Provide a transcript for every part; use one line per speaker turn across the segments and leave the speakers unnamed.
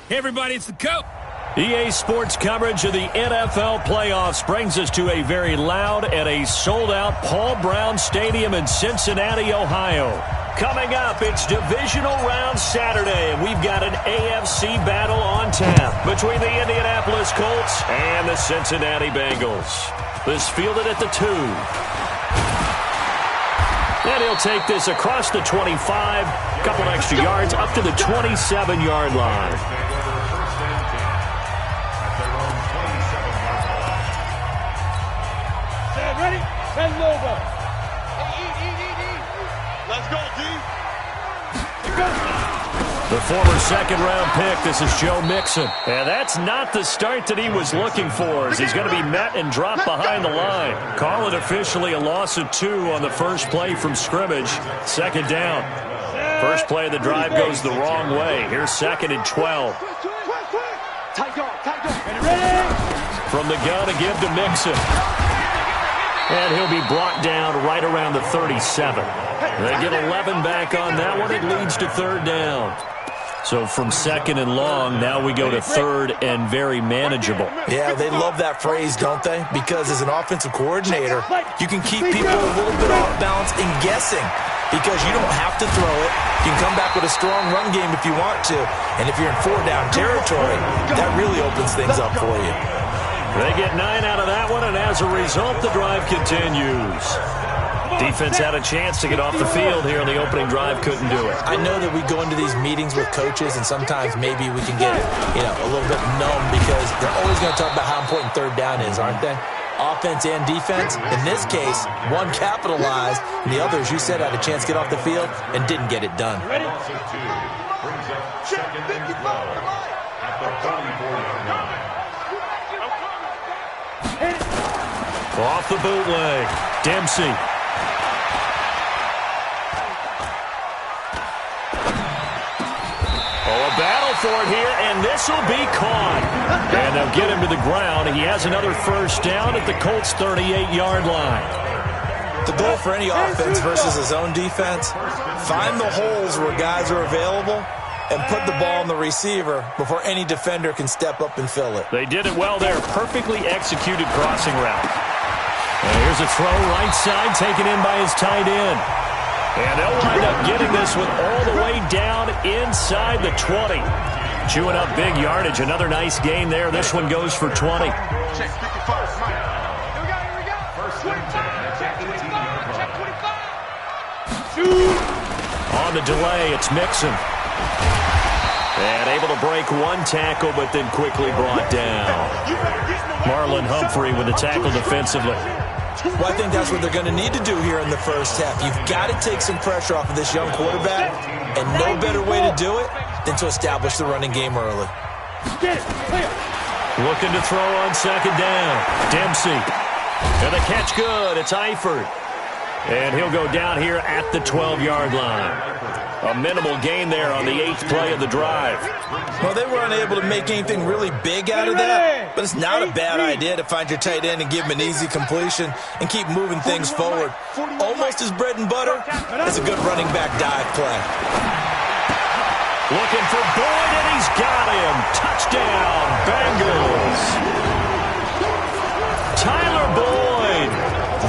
Hey, everybody, it's the coach.
EA Sports coverage of the NFL playoffs brings us to a very loud and a sold-out Paul Brown Stadium in Cincinnati, Ohio. Coming up, it's Divisional Round Saturday, and we've got an AFC battle on tap between the Indianapolis Colts and the Cincinnati Bengals. This fielded at the 2. And he'll take this across the 25, a couple extra yards, up to the 27-yard line.
Ready? Head over. Eat. Let's go, D.
The former second-round pick, this is Joe Mixon. And that's not the start that he was looking for, as he's going to be met and dropped behind the line. Call it officially a loss of 2 on the first play from scrimmage. Second down. First play of the drive goes the wrong way. Here's 2nd and 12. From the gun to give to Mixon. And he'll be brought down right around the 37. They get 11 back on that one. It leads to 3rd down. So from 2nd and long, now we go to 3rd and very manageable.
Yeah, they love that phrase, don't they? Because as an offensive coordinator, you can keep people a little bit off balance and guessing because you don't have to throw it. You can come back with a strong run game if you want to. And if you're in 4-down territory, that really opens things up for you.
They get 9 out of that one, and as a result, the drive continues. Defense had a chance to get off the field here in the opening drive, couldn't do it.
I know that we go into these meetings with coaches, and sometimes maybe we can get, a little bit numb because they're always going to talk about how important 3rd down is, aren't they? Offense and defense. In this case, one capitalized, and the other, as you said, had a chance to get off the field and didn't get it done.
Ready? Brings up 2nd and 12 at the 34-yard line.
Off the bootleg, Dempsey. A battle for it here, and this will be caught. And they'll get him to the ground. He has another first down at the Colts' 38-yard line.
The goal for any offense versus his own defense, find the holes where guys are available and put the ball on the receiver before any defender can step up and fill it.
They did it well there. Perfectly executed crossing route. And here's a throw right side taken in by his tight end. And they'll wind up getting this one all the way down inside the 20. Chewing up big yardage. Another nice gain there. This one goes for 20.
Check 55. Here we go. First and 10. Check 25.
On the delay, it's Mixon. And able to break one tackle, but then quickly brought down. Marlon Humphrey with the tackle defensively.
Well, I think that's what they're going to need to do here in the first half. You've got to take some pressure off of this young quarterback, and no better way to do it than to establish the running game early.
Looking to throw on 2nd down. Dempsey. And the catch good. It's Eifert. And he'll go down here at the 12-yard line. A minimal gain there on the 8th play of the drive.
Well, they were unable to make anything really big out of that, but it's not a bad idea to find your tight end and give him an easy completion and keep moving things forward. Almost his bread and butter. It's a good running back dive play.
Looking for Boyd, and he's got him. Touchdown, Bengals. Tyler Boyd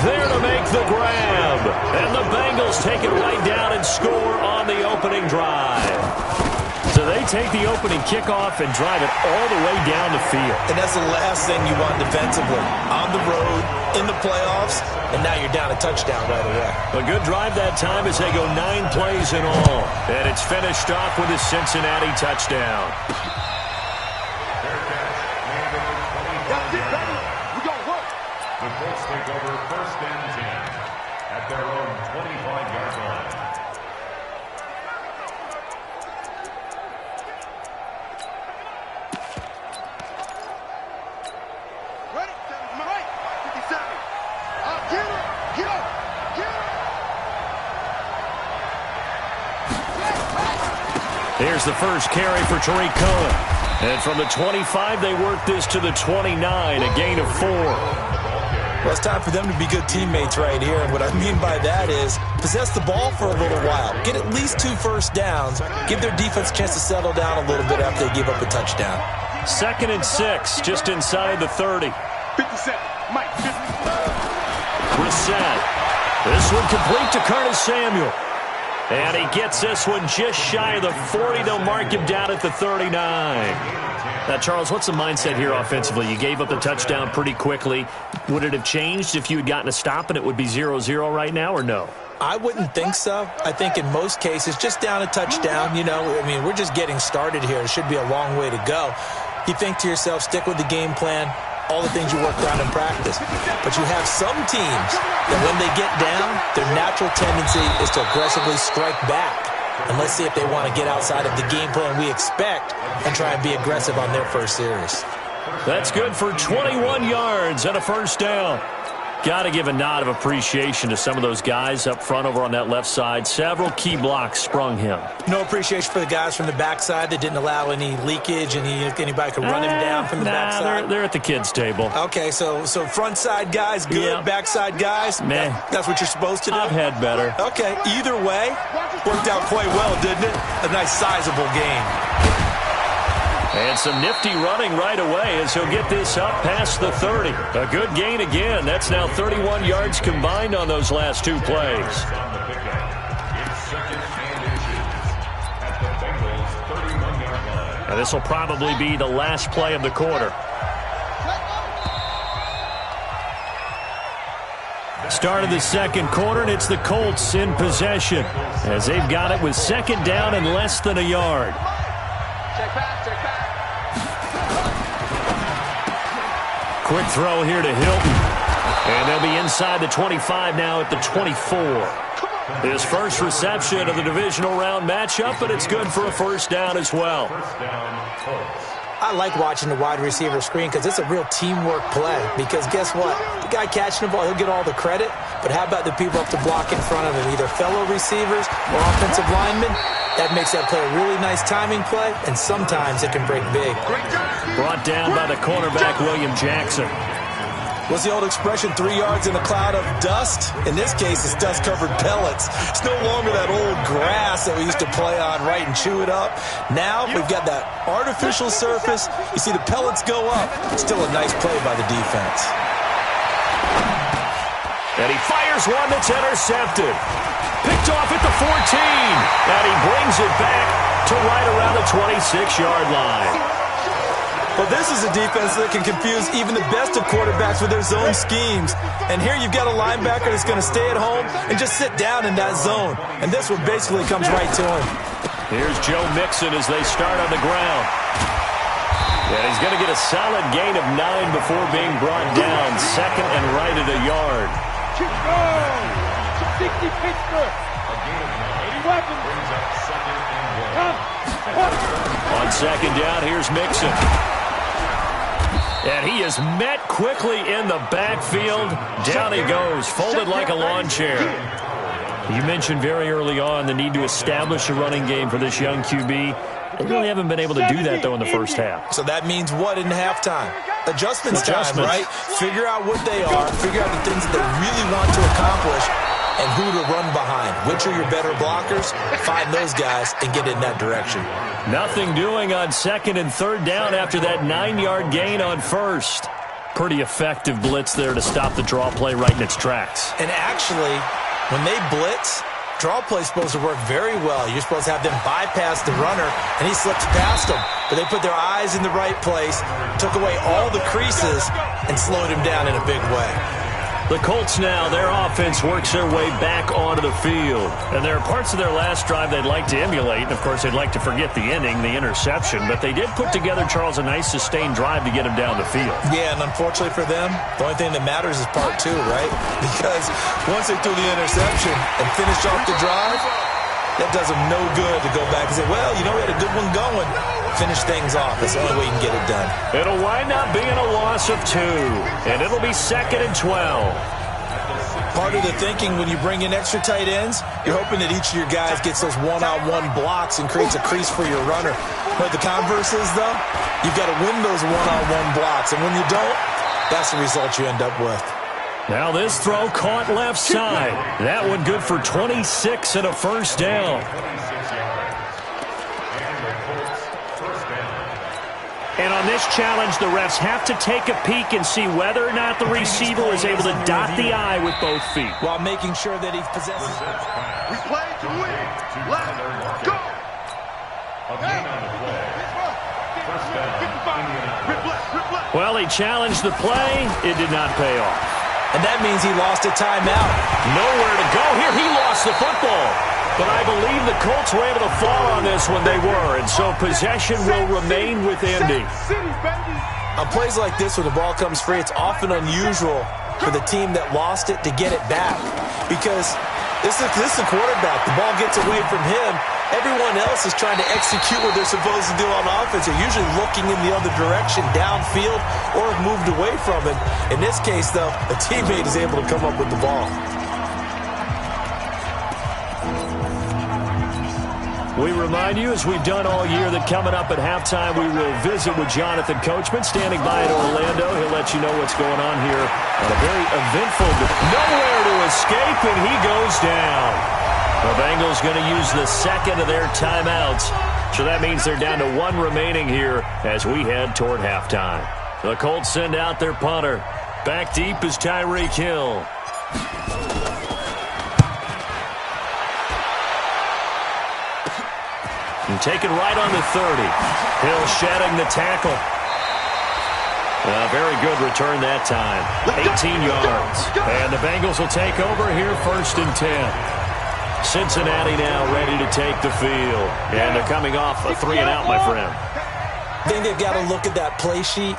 there to make the grab. And the Bengals take it right down and score on the opening drive. So they take the opening kickoff and drive it all the way down the field.
And that's the last thing you want defensively. On the road, in the playoffs, and now you're down a touchdown right away.
A good drive that time as they go 9 plays in all. And it's finished off with a Cincinnati touchdown.
The Colts take over 1st and 10 at their own 25-yard line. Ready? To my right. 57. Get up.
Here's the first carry for Tariq Cohen. And from the 25, they work this to the 29, a gain of 4.
Well, it's time for them to be good teammates right here. And what I mean by that is possess the ball for a little while. Get at least 2 first downs. Give their defense a chance to settle down a little bit after they give up a touchdown.
2nd and 6, just inside the 30.
57, Mike.
Reset. This one complete to Curtis Samuel. And he gets this one just shy of the 40. They'll mark him down at the 39. Now, Charles, what's the mindset here offensively? You gave up the touchdown pretty quickly. Would it have changed if you had gotten a stop and it would be 0-0 right now, or no?
I wouldn't think so. I think in most cases, just down a touchdown, we're just getting started here. It should be a long way to go. You think to yourself, stick with the game plan, all the things you worked on in practice. But you have some teams that when they get down, their natural tendency is to aggressively strike back. And let's see if they want to get outside of the game plan we expect and try and be aggressive on their first series.
That's good for 21 yards and a first down. Got to give a nod of appreciation to some of those guys up front over on that left side. Several key blocks sprung him.
No appreciation for the guys from the backside that didn't allow any leakage, and anybody could run him down from the backside.
They're at the kids' table.
Okay, so front side guys good,
yeah.
Backside guys, that's what you're supposed to do?
I've had better.
Okay, either way, worked out quite well, didn't it? A nice sizable game.
And some nifty running right away as he'll get this up past the 30. A good gain again. That's now 31 yards combined on those last 2 plays. And this will probably be the last play of the quarter. Start of the second quarter, and it's the Colts in possession as they've got it with 2nd down and less than a yard.
Check back.
Quick throw here to Hilton. And they'll be inside the 25 now at the 24. His first reception of the divisional round matchup, but it's good for a first down as well.
I like watching the wide receiver screen because it's a real teamwork play. Because guess what? The guy catching the ball, he'll get all the credit. But how about the people up to block in front of him, either fellow receivers or offensive linemen? That makes that play a really nice timing play, and sometimes it can break big.
Brought down by the cornerback, William Jackson.
What's the old expression, 3 yards in a cloud of dust? In this case, it's dust-covered pellets. It's no longer that old grass that we used to play on, right, and chew it up. Now we've got that artificial surface. You see the pellets go up. Still a nice play by the defense.
And he fires one that's intercepted. Picked off at the 14. And he brings it back to right around the 26-yard line.
Well, this is a defense that can confuse even the best of quarterbacks with their zone schemes. And here you've got a linebacker that's going to stay at home and just sit down in that zone. And this one basically comes right to him.
Here's Joe Mixon as they start on the ground. And he's going to get a solid gain of 9 before being brought down. 2nd and right at a yard.
60 Pittsburgh. A gain of 9. 80 weapons. Brings up 2nd and 1.
On 2nd down, here's Mixon. And he is met quickly in the backfield. Down he goes, folded like a lawn chair. You mentioned very early on the need to establish a running game for this young QB. They really haven't been able to do that, though, in the first half.
So that means what in halftime? Adjustments time, right? Figure out what they are, figure out the things that they really want to accomplish, and who to run behind. Which are your better blockers? Find those guys and get in that direction.
Nothing doing on 2nd and 3rd down after that 9-yard gain on 1st. Pretty effective blitz there to stop the draw play right in its tracks.
And actually, when they blitz, draw play's supposed to work very well. You're supposed to have them bypass the runner, and he slips past them. But they put their eyes in the right place, took away all the creases, and slowed him down in a big way.
The Colts now, their offense works their way back onto the field. And there are parts of their last drive they'd like to emulate. And, of course, they'd like to forget the ending, the interception. But they did put together, Charles, a nice sustained drive to get him down the field.
Yeah, and unfortunately for them, the only thing that matters is part 2, right? Because once they threw the interception and finished off the drive, that does them no good to go back and say, well, we had a good one going. Finish things off. That's the only way you can get it done.
It'll wind up being a loss of 2, and it'll be 2nd and 12.
Part of the thinking when you bring in extra tight ends, you're hoping that each of your guys gets those one-on-one blocks and creates a crease for your runner. But the converse is, though, you've got to win those one-on-one blocks. And when you don't, that's the result you end up with.
Now this throw caught left side. That one good for 26 and a first down.
26 yards. And the Colts first down.
And on this challenge, the refs have to take a peek and see whether or not the receiver is able to dot the I with both feet.
While making sure that he possesses.
We play to win. Let's go. A gain on the play. First down, Indianapolis.
Well, he challenged the play. It did not pay off.
And that means he lost a timeout.
Nowhere to go here. He lost the football. But I believe the Colts were able to fall on this when they were, and so possession will remain with Indy.
On plays like this, when the ball comes free, it's often unusual for the team that lost it to get it back. Because this is the quarterback. The ball gets away from him. Everyone else is trying to execute what they're supposed to do on offense. They're usually looking in the other direction, downfield, or have moved away from it. In this case, though, a teammate is able to come up with the ball.
We remind you, as we've done all year, that coming up at halftime, we will visit with Jonathan Coachman, standing by at Orlando. He'll let you know what's going on here on a very eventful day. Nowhere to escape, and he goes down. The Bengals going to use the second of their timeouts, so that means they're down to one remaining here as we head toward halftime. The Colts send out their punter. Back deep is Tyreek Hill. And taken right on the 30. Hill shedding the tackle. A very good return that time. 18 yards. And the Bengals will take over here 1st and 10. Cincinnati now ready to take the field. And they're coming off a 3-and-out, my friend.
I think they've got to look at that play sheet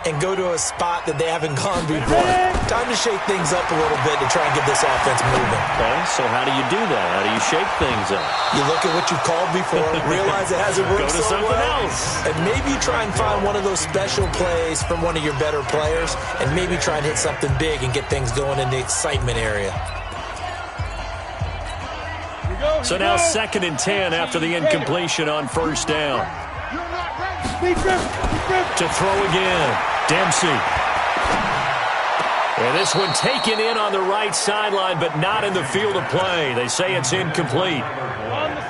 and go to a spot that they haven't gone before. Time to shake things up a little bit to try and get this offense moving.
Okay, so how do you do that? How do you shake things up?
You look at what you've called before, realize it hasn't worked
Go to
so
something
well,
else.
and maybe try and find one of those special plays from one of your better players, and maybe try and hit something big and get things going in the excitement area.
So now 2nd and 10 after the incompletion on 1st down. To throw again. Dempsey. And this one taken in on the right sideline, but not in the field of play. They say it's incomplete.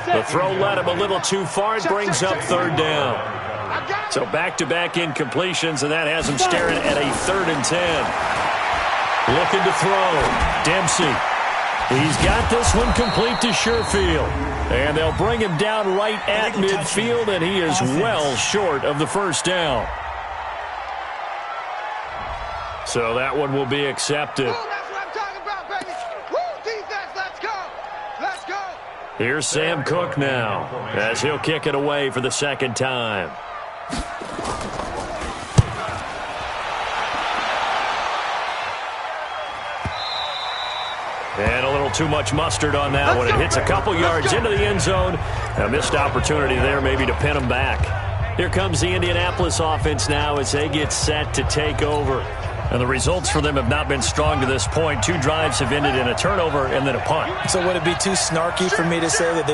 The throw led him a little too far. It brings up 3rd down. So back-to-back incompletions, and that has him staring at a 3rd and 10. Looking to throw. Dempsey. He's got this one complete to Sherfield. And they'll bring him down right at midfield, and he is well short of the 1st down. So that one will be accepted.
That's what I'm talking about, baby. Woo, defense, let's go. Let's go.
Here's Sam Cook now, as he'll kick it away for the 2nd time. And a little too much mustard on that one. It hits a couple yards into the end zone. A missed opportunity there maybe to pin him back. Here comes the Indianapolis offense now as they get set to take over. And the results for them have not been strong to this point. 2 drives have ended in a turnover and then a punt.
So would it be too snarky for me to say that they